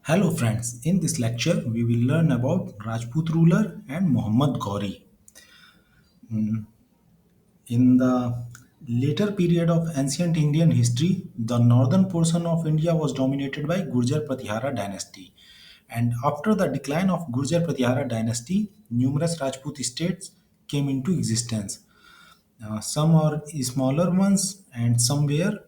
Hello friends, in this lecture we will learn about Rajput ruler and Muhammad Ghori. In the later period of ancient Indian history, the northern portion of India was dominated by Gurjar Pratihara dynasty. And after the decline of Gurjar Pratihara dynasty, numerous Rajput states came into existence. Some are smaller ones and some were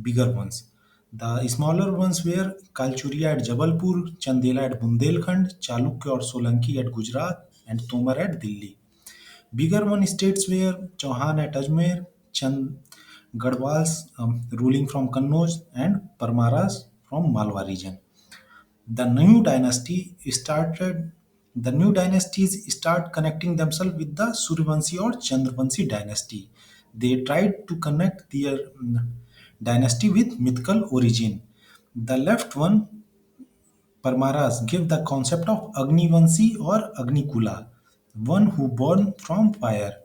bigger ones. The smaller ones were Kalchuria at Jabalpur, Chandela at Bundelkhand, Chalukya or Solanki at Gujarat, and Tomar at Delhi. Bigger one states were Chauhan at Ajmer, Chand Gadwals ruling from Kannauj, and Parmaras from Malwa region. The new dynasty started the new dynasties start connecting themselves with the Suryavanshi or Chandravanshi dynasty. They tried to connect their dynasty with mythical origin. The left one, Parmaras, gave the concept of Agnivanshi or Agnikula, one who born from fire.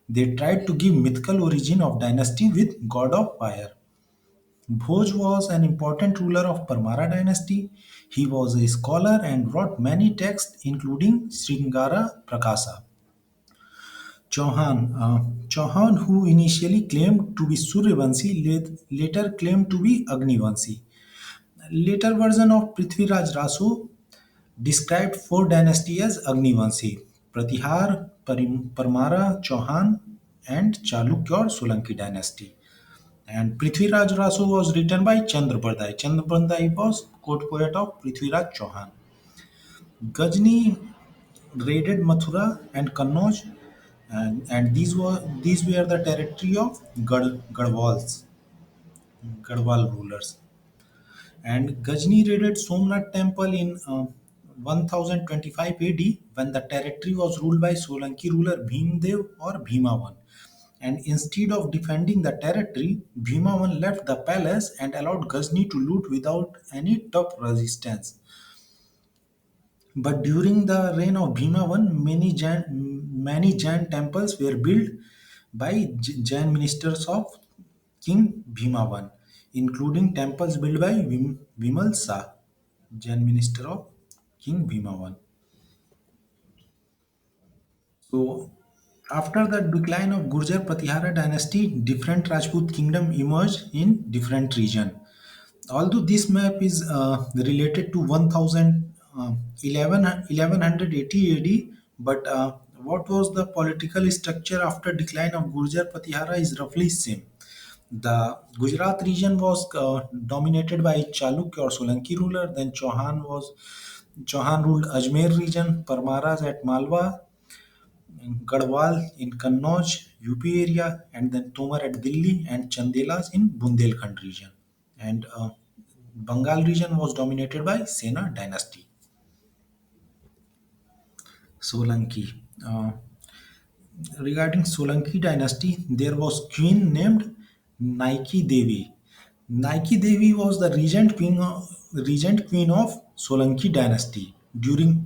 They tried to give mythical origin of dynasty with god of fire. Bhoj was an important ruler of Parmara dynasty. He was a scholar and wrote many texts including Sringara Prakasa. Chauhan, who initially claimed to be Suryavanshi, later claimed to be Agnivanshi. Later version of Prithviraj Raso described four dynasties as Agnivanshi: Pratihar, Parmara, Chauhan, and Chalukya or Solanki dynasty. And Prithviraj Raso was written by Chandrapardai. Chandrapardai was court poet of Prithviraj Chauhan. Ghazni raided Mathura and Kannauj, and these were the territory of Gadwal rulers. And Ghazni raided Somnath temple in 1025 AD when the territory was ruled by Solanki ruler Bhimdev or Bhimavan. And instead of defending the territory, Bhimavan left the palace and allowed Ghazni to loot without any tough resistance. But during the reign of Bhimavan, many Jain temples were built by Jain ministers of King Bhimavan, including temples built by Vimal Shah, Jain minister of King Bhimavan. So, after the decline of Gurjar Pratihara dynasty, different Rajput kingdom emerged in different region. Although this map is related to 1180 AD, but what was the political structure after decline of Gurjar Patihara is roughly same. The Gujarat region was dominated by Chalukya or Solanki ruler. Then Chauhan ruled Ajmer region, Parmaras at Malwa, Garhwal in Kannauj, UP area, and then Tomar at Delhi and Chandelas in Bundelkhand region. And Bengal region was dominated by Sena dynasty. Solanki. Regarding Solanki dynasty, there was queen named Nike Devi. Nike Devi was the regent queen of Solanki dynasty during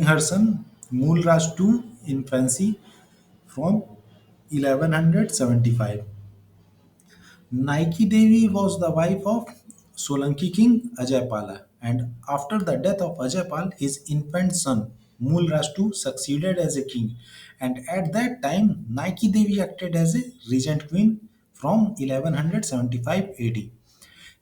her son Mulraj II infancy from 1175. Nike Devi was the wife of Solanki king Ajaypala, and after the death of Ajaypal, his infant son Mulrashtu succeeded as a king. And at that time, Nike Devi acted as a regent queen from 1175 AD.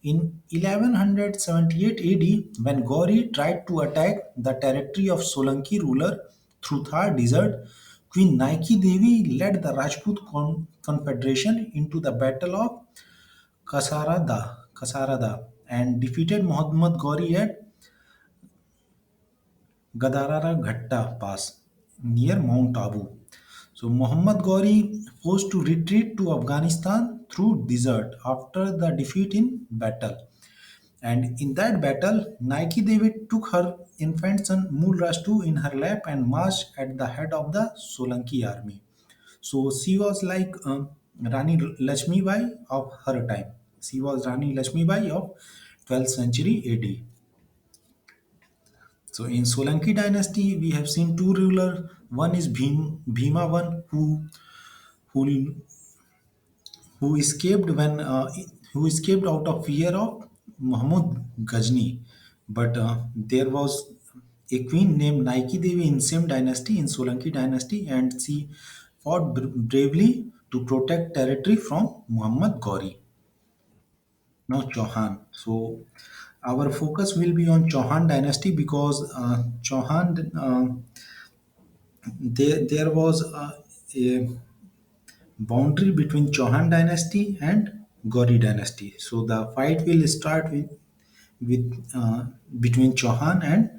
In 1178 AD, when Gauri tried to attack the territory of Solanki ruler through Thar desert, Queen Nike Devi led the Rajput confederation into the Battle of Kasarada and defeated Muhammad Gauri at Gadarara Ghatta Pass near Mount Abu. So Muhammad Gauri forced to retreat to Afghanistan through desert after the defeat in battle. And in that battle, Nike Devi took her infant son Mulrashtu in her lap and marched at the head of the Solanki army. So she was like Rani Lakshmi Bai of her time. She was Rani Lakshmi Bai of 12th century AD. So in Solanki dynasty, we have seen two rulers. One is Bhima one who who escaped when who escaped out of fear of Muhammad Ghazni. But there was a queen named Nike Devi in same dynasty, in Solanki dynasty, and she fought bravely to protect territory from Muhammad Ghori. Now Chauhan. So our focus will be on Chauhan dynasty because Chauhan there was a boundary between Chauhan dynasty and Ghori dynasty. So the fight will start with between Chauhan and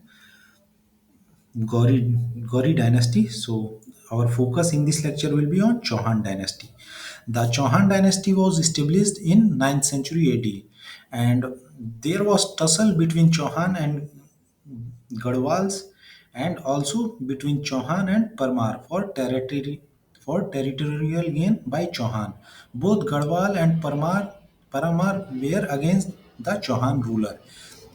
Gauri dynasty. So our focus in this lecture will be on Chauhan dynasty. The Chauhan dynasty was established in 9th century AD, and there was tussle between Chauhan and Gadwals, and also between Chauhan and Parmar for territorial gain by Chauhan. Both Gadwal and Paramar were against the Chauhan ruler.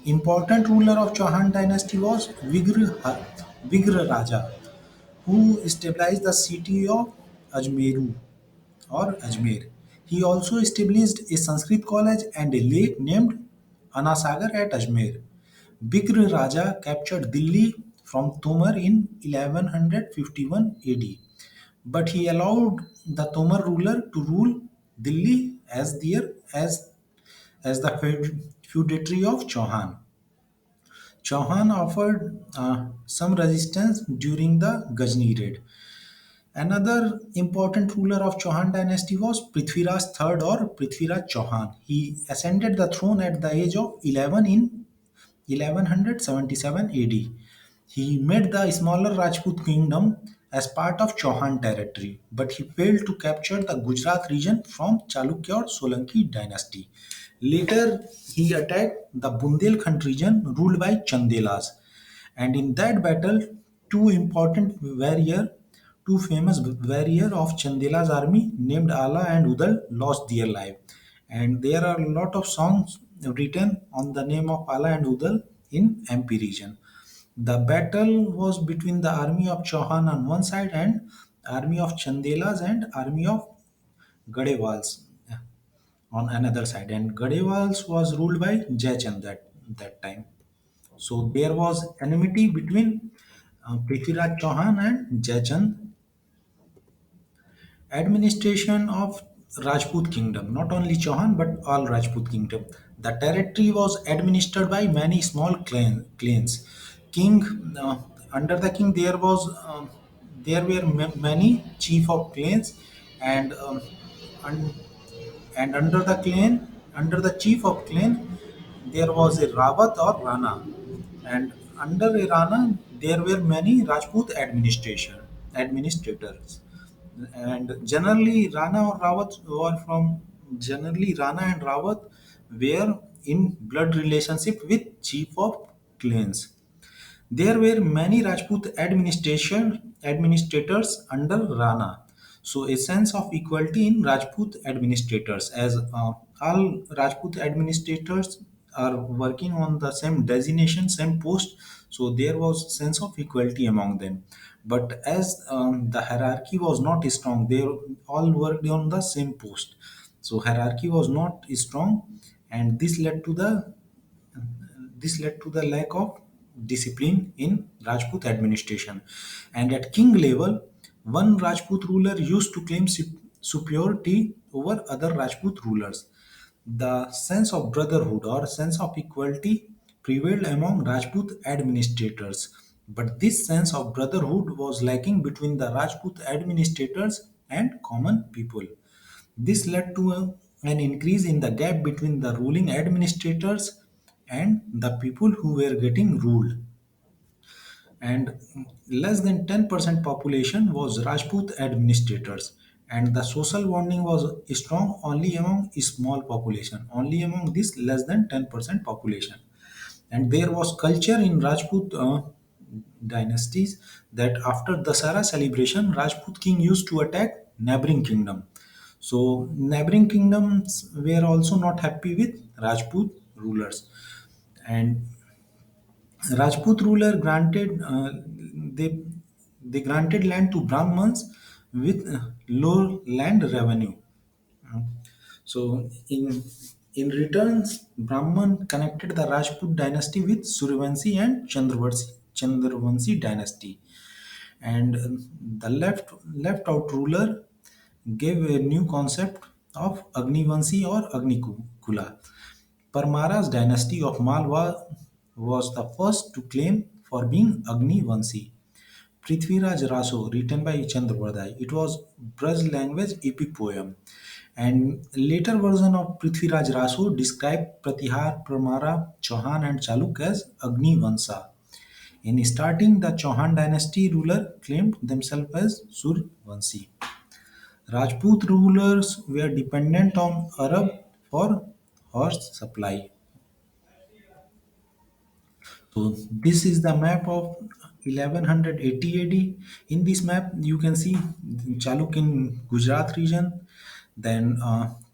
Important ruler of Chauhan dynasty was Vigra Raja, who stabilized the city of Ajmeru or Ajmer. He also established a Sanskrit college and a lake named Anasagar at Ajmer. Bikr Raja captured Delhi from Tomar in 1151 AD, but he allowed the Tomar ruler to rule Delhi as the feudatory of Chauhan. Chauhan offered some resistance during the Ghazni raid. Another important ruler of Chauhan dynasty was Prithviraj III or Prithviraj Chauhan. He ascended the throne at the age of 11 in 1177 AD. He made the smaller Rajput kingdom as part of Chauhan territory, but he failed to capture the Gujarat region from Chalukya or Solanki dynasty. Later, he attacked the Bundelkhand region ruled by Chandelas, and in that battle, two important warrior, two famous warrior of Chandela's army named Ala and Udal lost their life. And there are a lot of songs written on the name of Ala and Udal in MP region. The battle was between the army of Chauhan on one side and army of Chandelas and army of Gadewals on another side. And Gadewals was ruled by Jaichand that time. So there was enmity between Prithviraj Chauhan and Jaichand. Administration of Rajput kingdom, not only Chauhan but all Rajput kingdom. The territory was administered by many small clans. King under the king there were many chief of clans, and un- and under the chief of clan, there was a Rawat or Rana, and under a Rana there were many Rajput administrators, and generally Rana and Rawat were in blood relationship with chief of clans. There were many Rajput administrators under Rana. So a sense of equality in Rajput administrators, as all Rajput administrators are working on the same designation, same post. So there was sense of equality among them. But as the hierarchy was not strong, they all worked on the same post. So hierarchy was not strong, and this led to the lack of discipline in Rajput administration. And at king level, one Rajput ruler used to claim superiority over other Rajput rulers. The sense of brotherhood or sense of equality prevailed among Rajput administrators. But this sense of brotherhood was lacking between the Rajput administrators and common people. This led to an increase in the gap between the ruling administrators and the people who were getting ruled. And less than 10% population was Rajput administrators, and the social bonding was strong only among a small population, only among this less than 10% population. And there was culture in Rajput dynasties that after Dasara celebration, Rajput king used to attack neighboring kingdom. So neighboring kingdoms were also not happy with Rajput rulers, and Rajput ruler they they granted land to Brahmins with low land revenue. So in In return, Brahman connected the Rajput dynasty with Suryavanshi and Chandravanshi dynasty, and the left out ruler gave a new concept of Agnivanshi or Agnikula. Parmara's dynasty of Malwa was the first to claim for being Agnivanshi. Prithviraj Raso, written by Chandravardhai. It was Braj language epic poem. And later version of Prithviraj Raso described Pratihar, Pramara, Chauhan and Chaluk as Agni Vansa. In starting, the Chauhan dynasty ruler claimed themselves as Survanshi. Rajput rulers were dependent on Arab for horse supply. So this is the map of 1180 AD. In this map, you can see Chaluk in Gujarat region, then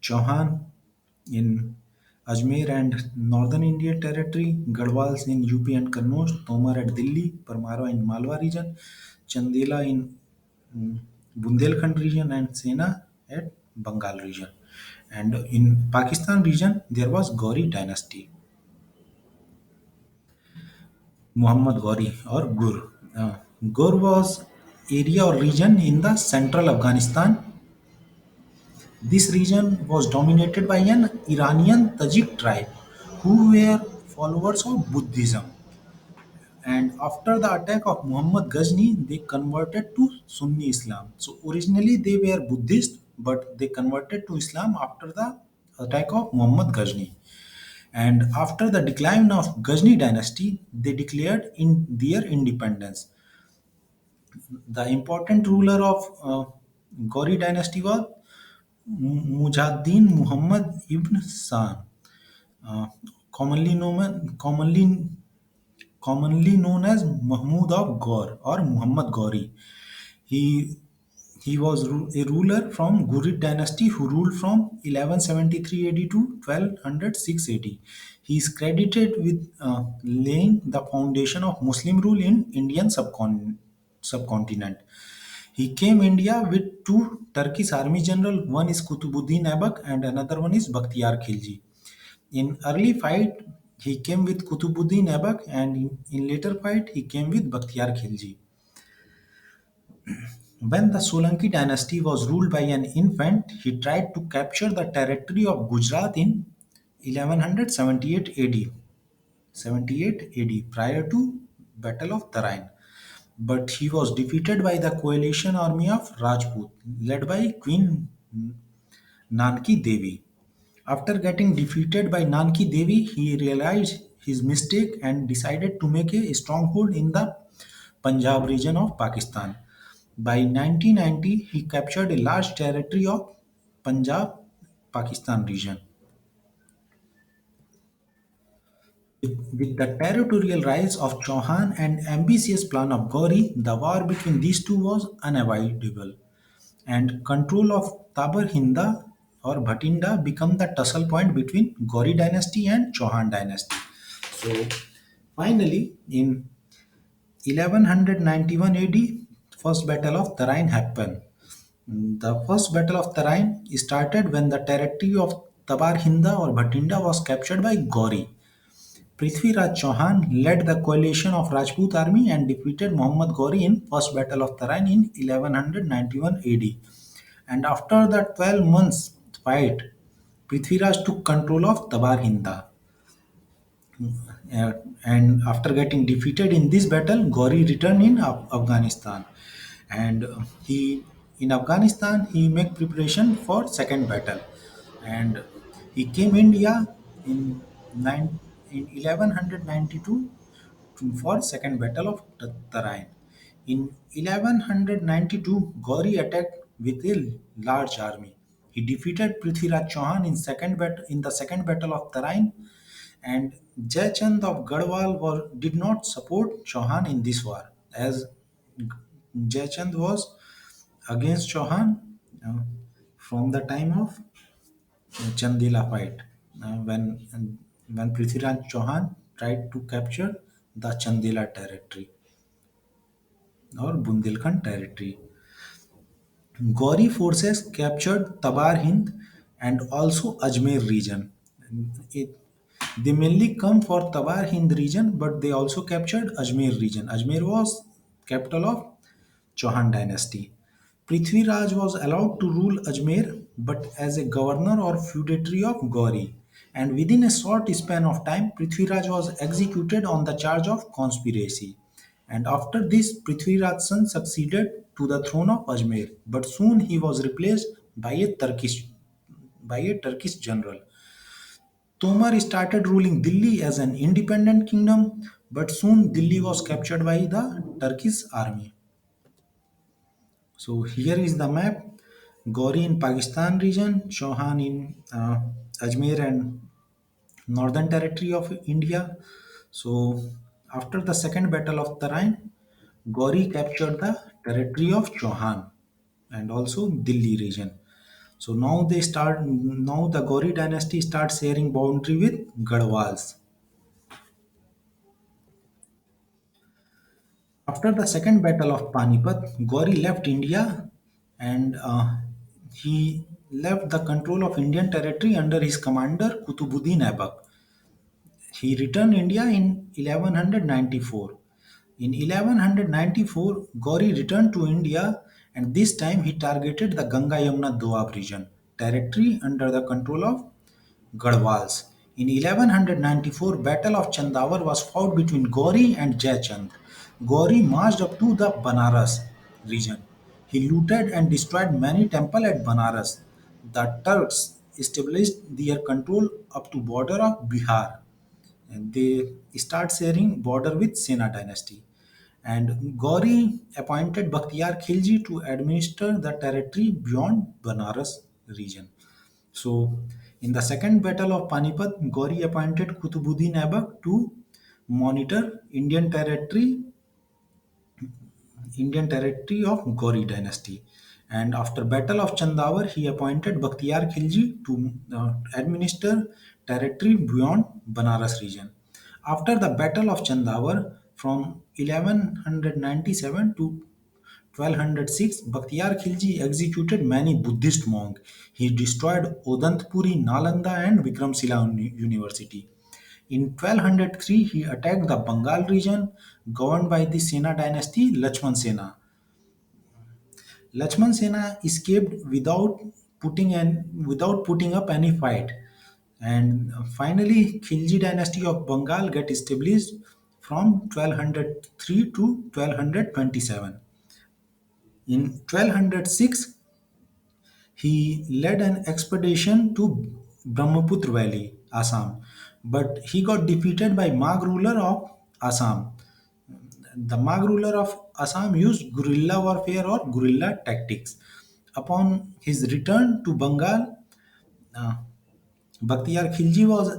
Chauhan in Ajmer and northern India territory, Gadwals in UP and Kannauj, Tomar at Delhi, Parmara in Malwa region, Chandela in mm, Bundelkhand region, and Sena at Bengal region. And in Pakistan region, there was Gauri dynasty. Muhammad Ghori or Gur. Gur was area or region in the central Afghanistan. This region was dominated by an Iranian Tajik tribe who were followers of Buddhism. And after the attack of Muhammad Ghazni, they converted to Sunni Islam. So originally they were Buddhist, but they converted to Islam after the attack of Muhammad Ghazni. And after the decline of Ghazni dynasty, they declared in their independence. The important ruler of Gauri dynasty was Mujahideen Muhammad ibn San, uh, commonly known as Mahmud of Gaur or Muhammad Gauri. He he was a ruler from Ghurid dynasty who ruled from 1173 AD to 1206 AD. He is credited with laying the foundation of Muslim rule in Indian subcontinent. He came India with two Turkish army general. One is Kutubuddin Aibak and another one is Bakhtiyar Khilji. In early fight, he came with Kutubuddin Aibak, and in later fight, he came with Bakhtiyar Khilji. When the Solanki dynasty was ruled by an infant, he tried to capture the territory of Gujarat in 1178 AD. 78 AD, prior to Battle of Tarain. But he was defeated by the coalition army of Rajput, led by Queen Nanki Devi. After getting defeated by Nanki Devi, he realized his mistake and decided to make a stronghold in the Punjab region of Pakistan. By 1990, he captured a large territory of Punjab, Pakistan region. With the territorial rise of Chauhan and ambitious plan of Gauri, the war between these two was unavoidable, and control of Tabar Hinda or Bhatinda became the tussle point between Gauri dynasty and Chauhan dynasty. So finally, in 1191 AD, first battle of Tarain happened. The first battle of Tarain started when the territory of Tabar Hinda or Bhatinda was captured by Gauri. Prithviraj Chauhan led the coalition of Rajput army and defeated Muhammad Ghori in First Battle of Tarain in 1191 AD. And after the 12 months fight, Prithviraj took control of Tabar Hinda. Uh, and after getting defeated in this battle, Ghori returned in Afghanistan. And he in Afghanistan he made preparation for second battle, and he came India in in 1192 for second battle of Tarain. In 1192, Gauri attacked with a large army. He defeated Prithviraj Chauhan in the second battle of Tarain, and Jayachand of Garhwal did not support Chauhan in this war, as Jayachand was against Chauhan uh, from the time of Chandela fight, when Prithviraj Chauhan tried to capture the Chandela territory or Bundelkhand territory. Gauri forces captured Tabar Hind and also Ajmer region. It, they mainly come for Tawar Hind region, but they also captured Ajmer region. Ajmer was capital of Chauhan dynasty. Prithvi Raj was allowed to rule Ajmer, but as a governor or feudatory of Gauri. And within a short span of time, Prithvi Raj was executed on the charge of conspiracy. And after this, Prithvi Raj's son succeeded to the throne of Ajmer, but soon he was replaced by a Turkish general. Tomar started ruling Delhi as an independent kingdom, but soon Delhi was captured by the Turkish army. So here is the map. Gauri in Pakistan region, Chauhan in Ajmer and northern territory of India. So after the second battle of Tarain, Gauri captured the territory of Chauhan and also Delhi region. So now the Gauri dynasty starts sharing boundary with Garhwals. After the Second Battle of Panipat, Gauri left India and he left the control of Indian territory under his commander Kutubuddin Aibak. He returned India in 1194. In 1194, Gauri returned to India and this time he targeted the Ganga Yamuna Doab region, territory under the control of Garhwals. In 1194, Battle of Chandavar was fought between Gauri and Jaichand. Gauri marched up to the Banaras region. He looted and destroyed many temples at Banaras. The Turks established their control up to border of Bihar and they start sharing border with Sena dynasty. And Gauri appointed Bakhtiyar Khilji to administer the territory beyond Banaras region. So, in the second battle of Panipat, Gauri appointed Kutubuddin Aibak to monitor Indian territory of Gauri dynasty. And after Battle of Chandavar, he appointed Bakhtiyar Khilji to administer territory beyond Banaras region. After the Battle of Chandavar, from 1197 to 1206, Bakhtiyar Khilji executed many Buddhist monks. He destroyed Odantpuri, Nalanda, and Vikramshila University. In 1203, he attacked the Bengal region governed by the Sena dynasty Lachman Sena. Lachman Sena escaped without putting up any fight. And finally, Khilji dynasty of Bengal get established from 1203 to 1227. In 1206, he led an expedition to Brahmaputra Valley, Assam, but he got defeated by Magh ruler of Assam. The Magh ruler of Assam used guerrilla warfare or guerrilla tactics. Upon his return to Bengal, uh, Bakhtiyar Khilji was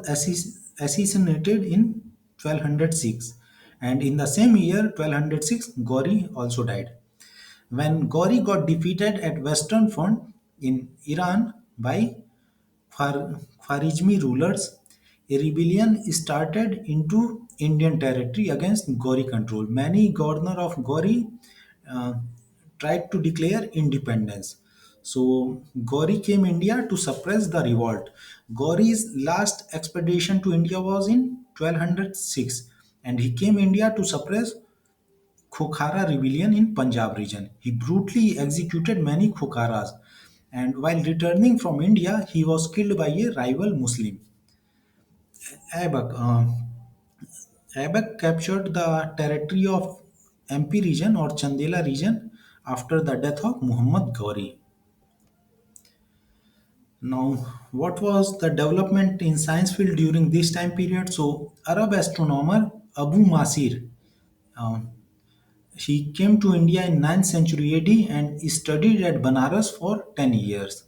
assassinated in 1206, and in the same year 1206, Gauri also died. When Gauri got defeated at Western Front in Iran by Khwarizmi rulers, a rebellion started into Indian territory against Gauri control. Many governors of Gauri uh, tried to declare independence. So Gauri came India to suppress the revolt. Gauri's last expedition to India was in 1206 and he came India to suppress Khokhara rebellion in Punjab region. He brutally executed many Khokharas, and while returning from India, he was killed by a rival Muslim. Aibak, Aibak captured the territory of MP region or Chandela region after the death of Muhammad Gauri. Now, what was the development in science field during this time period? So, Arab astronomer Abu Masir uh, he came to India in 9th century AD and studied at Banaras for 10 years.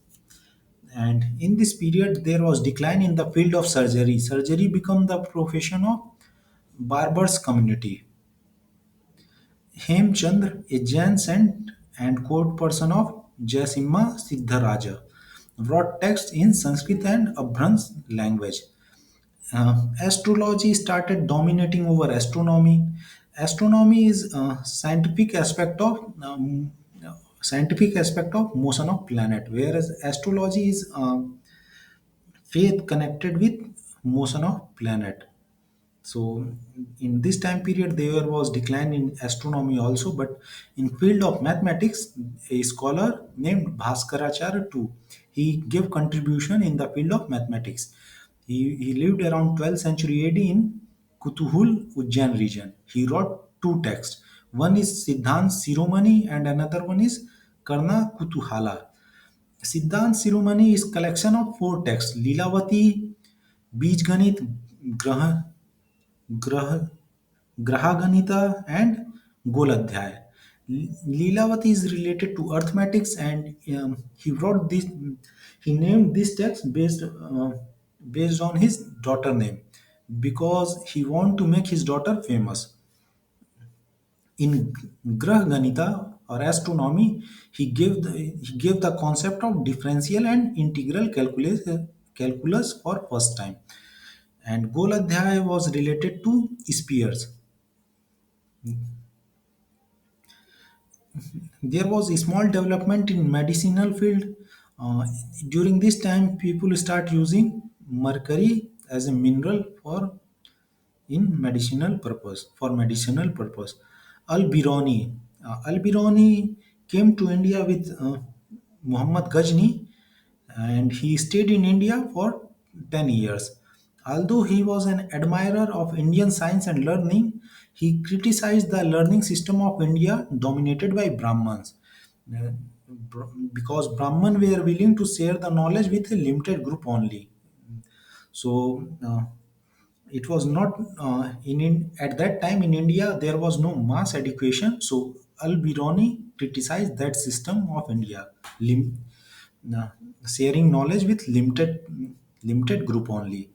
And in this period, there was decline in the field of surgery. Surgery became the profession of barber's community. Hemchandra, a Jain saint and court person of Jaisimha Siddharaja, wrote texts in Sanskrit and Abhrans language. Astrology started dominating over astronomy. Astronomy is a scientific aspect of motion of planet, whereas astrology is faith connected with motion of planet. So in this time period there was decline in astronomy also, but in field of mathematics, a scholar named Bhaskaracharya too, he gave contribution in the field of mathematics. He lived around 12th century AD in Kutuhul, Ujjain region. He wrote two texts. One is Siddhant Siromani and another one is Karna Kutuhala. Siddhant Siromani is collection of four texts: Leelavati, Bijganit, Grah Grah, Grahaganita and Goladhyay. Leelavati is related to arithmetics, and he wrote this. He named this text based on his daughter name because he wanted to make his daughter famous. In Grah Ganita or astronomy, he gave the concept of differential and integral calculus for first time. And Goladhyay was related to spheres. There was a small development in medicinal field. Uh, During this time, people start using mercury as a mineral in medicinal purpose for medicinal purpose. Al-Biruni came to India with Muhammad Ghazni, and he stayed in India for 10 years. Although he was an admirer of Indian science and learning, he criticized the learning system of India dominated by Brahmins. Uh, because Brahman were willing to share the knowledge with a limited group only. So it was not at that time in India there was no mass education. So Al Biruni criticized that system of India, lim- uh, sharing knowledge with limited group only.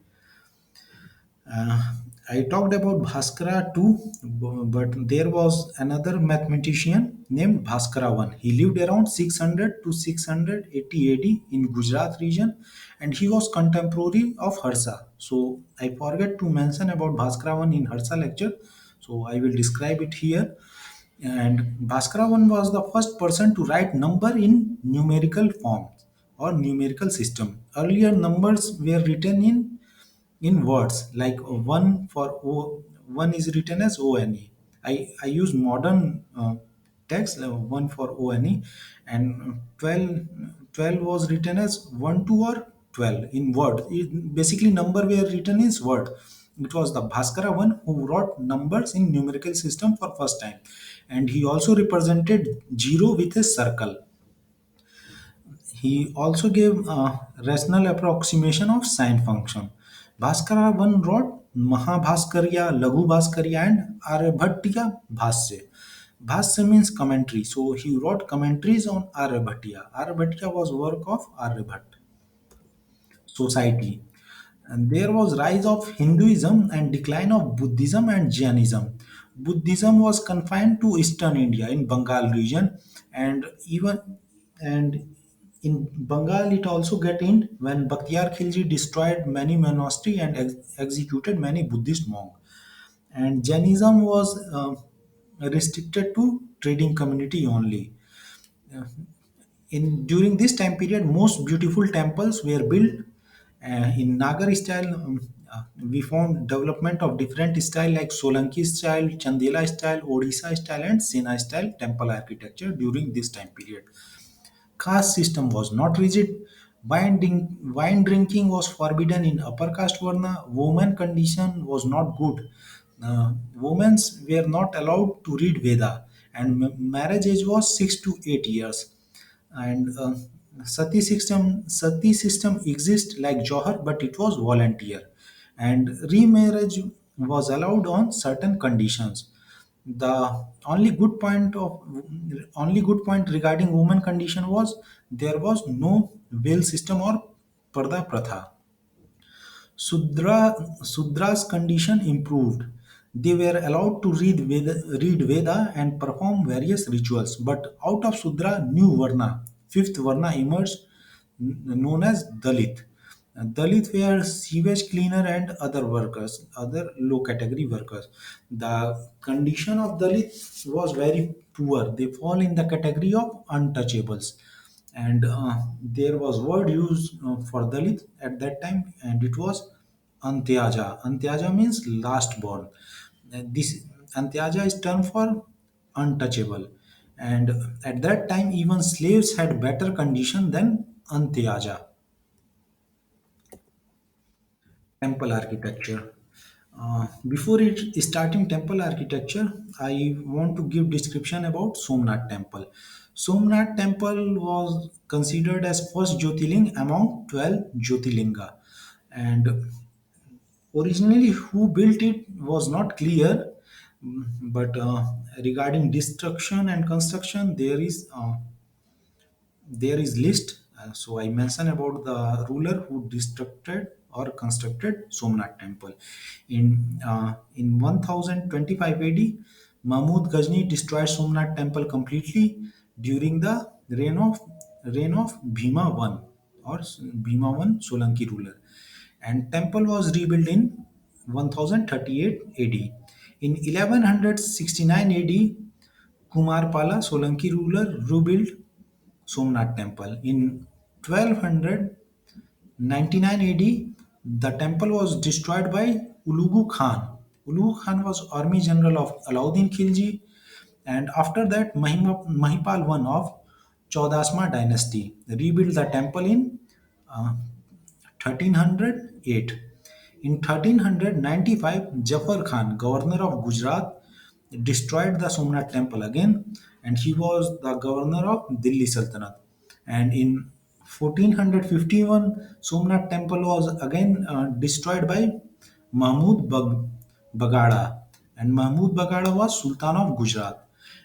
Uh, I talked about Bhaskara too, but there was another mathematician named Bhaskara one. He lived around 600 to 680 AD in Gujarat region, and he was contemporary of Harsa. So I forget to mention about Bhaskara one in Harsa lecture, so I will describe it here. And Bhaskara one was the first person to write number in numerical form or numerical system. Earlier numbers were written in words like one for o, one is written as one. I use modern text one for one, and 12 was written as 1 2 or 12 in word. Basically number were written in word. It was the Bhaskara one who wrote numbers in numerical system for first time, and he also represented zero with a circle. He also gave a rational approximation of sine function. Bhaskara one wrote Mahabhaskarya, Laghu Bhaskarya, and Aryabhatiya Bhasya. Bhasya means commentary, so he wrote commentaries on Aryabhatiya. Aryabhatiya was work of Aryabhat society. And there was rise of Hinduism and decline of Buddhism and Jainism. Buddhism was confined to eastern India in Bengal region, and even and in Bengal it also get in when Bakhtiyar Khilji destroyed many monastery and executed many Buddhist monks. And Jainism was restricted to trading community only. In during this time period, most beautiful temples were built in Nagar style. We found development of different style like Solanki style, Chandela style, Odisha style, and Sena style temple architecture during this time period. Caste system was not rigid. Wine drinking was forbidden in upper caste Varna. Women condition was not good. Women were not allowed to read Veda, and marriage age was 6 to 8 years. And sati system exists like Johar, but it was volunteer, and remarriage was allowed on certain conditions. The only good point regarding women condition was there was no veil system or parda pratha. Sudra's condition improved. They were allowed to read Veda and perform various rituals. But out of Sudra, new Varna, fifth Varna emerged, known as Dalit. Dalit were sewage cleaner and other workers, other low category workers. The condition of Dalit was very poor. They fall in the category of untouchables. And there was word used for Dalit at that time, and it was Antyaja. Antyaja means last born. This Antyaja is term for untouchable. And at that time, even slaves had better condition than Antyaja. Temple architecture. Before it starting temple architecture, I want to give description about Somnath temple. Somnath temple was considered as first Jyotirling among 12 Jyotirlinga, and originally who built it was not clear. But regarding destruction and construction, there is list. So I mention about the ruler who destructed or constructed Somnath temple in 1025 AD. Mahmud Ghazni destroyed Somnath temple completely during the reign of Bhima I, or Bhima I Solanki ruler, and temple was rebuilt in 1038 AD. In 1169 AD, Kumarpala Solanki ruler rebuilt Somnath temple. In 1299 AD, the temple was destroyed by Ulugu Khan. Ulugu Khan was army general of Alauddin Khilji, and after that, Mahipal I of Chaudasma dynasty rebuilt the temple in uh, 1308. In 1395, Jafar Khan, governor of Gujarat, destroyed the Somnath temple again, and he was the governor of Delhi Sultanate. And in 1451, Somnath temple was again destroyed by Mahmud Bagada, and Mahmud Bagada was Sultan of Gujarat.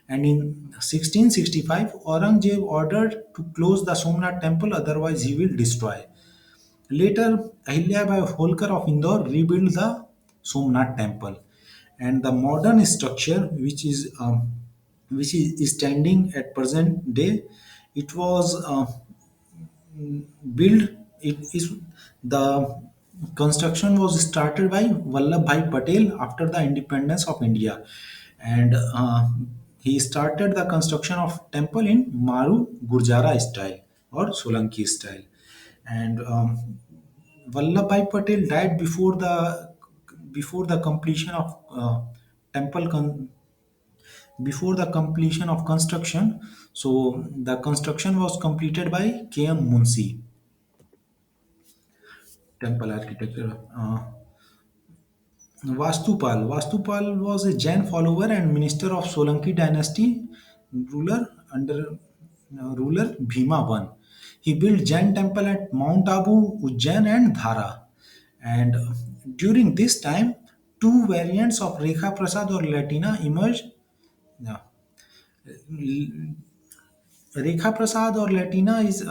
And in 1665, Aurangzeb ordered to close the Somnath temple, otherwise he will destroy. Later, Ahilyabai Holkar of Indore rebuilt the Somnath temple, and the modern structure, which is standing at present day, it was built. It is the construction was started by Vallabhbhai Patel after the independence of India, and he started the construction of temple in Maru Gurjara style or Solanki style, and Vallabhbhai Patel died before the completion of temple before the completion of construction. So the construction was completed by K.M. Munshi. Temple architecture. Vastupal was a Jain follower and minister of Solanki dynasty ruler under ruler Bhima I. He built Jain temple at Mount Abu, Ujjain, and Dhara. And during this time, two variants of Rekha Prasad or Latina emerged. Yeah. Rekha Prasad or Latina is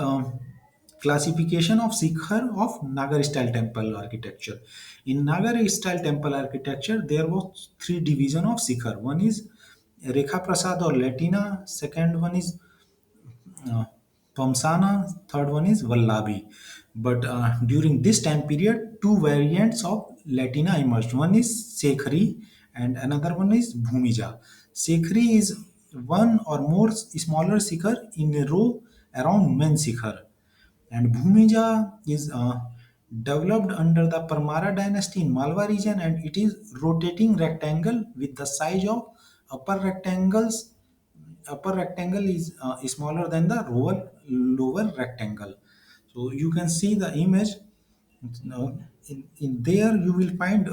classification of Sikhar of Nagar style temple architecture. In Nagar style temple architecture, there was three division of Sikhar. One is Rekha Prasad or Latina. Second one is uh, Pamsana, third one is Vallabi. But during this time period, two variants of Latina emerged. One is Sekhri and another one is Bhumija. Sekhri is one or more smaller Sikhar in a row around main Sikhar. And Bhumija is developed under the Parmara dynasty in Malwa region, and it is rotating rectangle with the size of upper rectangles upper rectangle is smaller than the lower rectangle. So you can see the image. In there you will find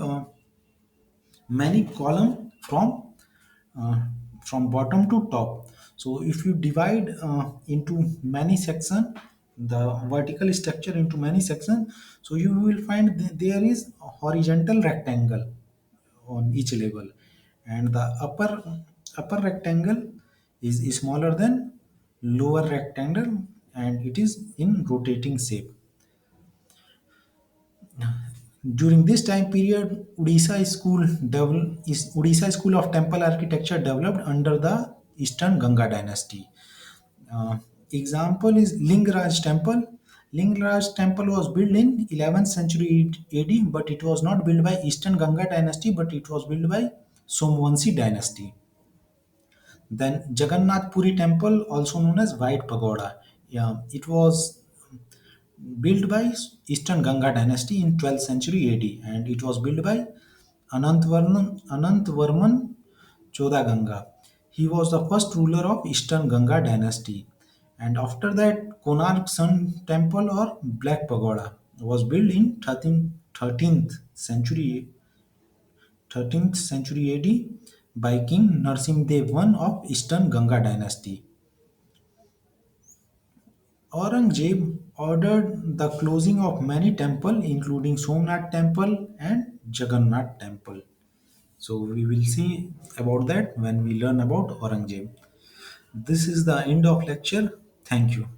many column uh, from bottom to top. So if you divide into many section, the vertical structure into many section, so you will find there is a horizontal rectangle on each level, and the upper rectangle is smaller than lower rectangle, and it is in rotating shape. During this time period, Odisha school of temple architecture developed under the Eastern Ganga dynasty. Uh, Example is Lingaraj temple. Lingaraj temple was built in 11th century AD, but it was not built by Eastern Ganga dynasty, but it was built by Somvanshi dynasty. Then Jagannath Puri temple, also known as White Pagoda. Yeah, it was built by Eastern Ganga dynasty in 12th century AD, and it was built by Anantvarman Chodaganga. He was the first ruler of Eastern Ganga dynasty. And after that, Konark Sun Temple or Black Pagoda was built in 13th century AD by King Narsimdev I of Eastern Ganga dynasty. Aurangzeb ordered the closing of many temples, including Somnath Temple and Jagannath Temple. So we will see about that when we learn about Aurangzeb. This is the end of lecture. Thank you.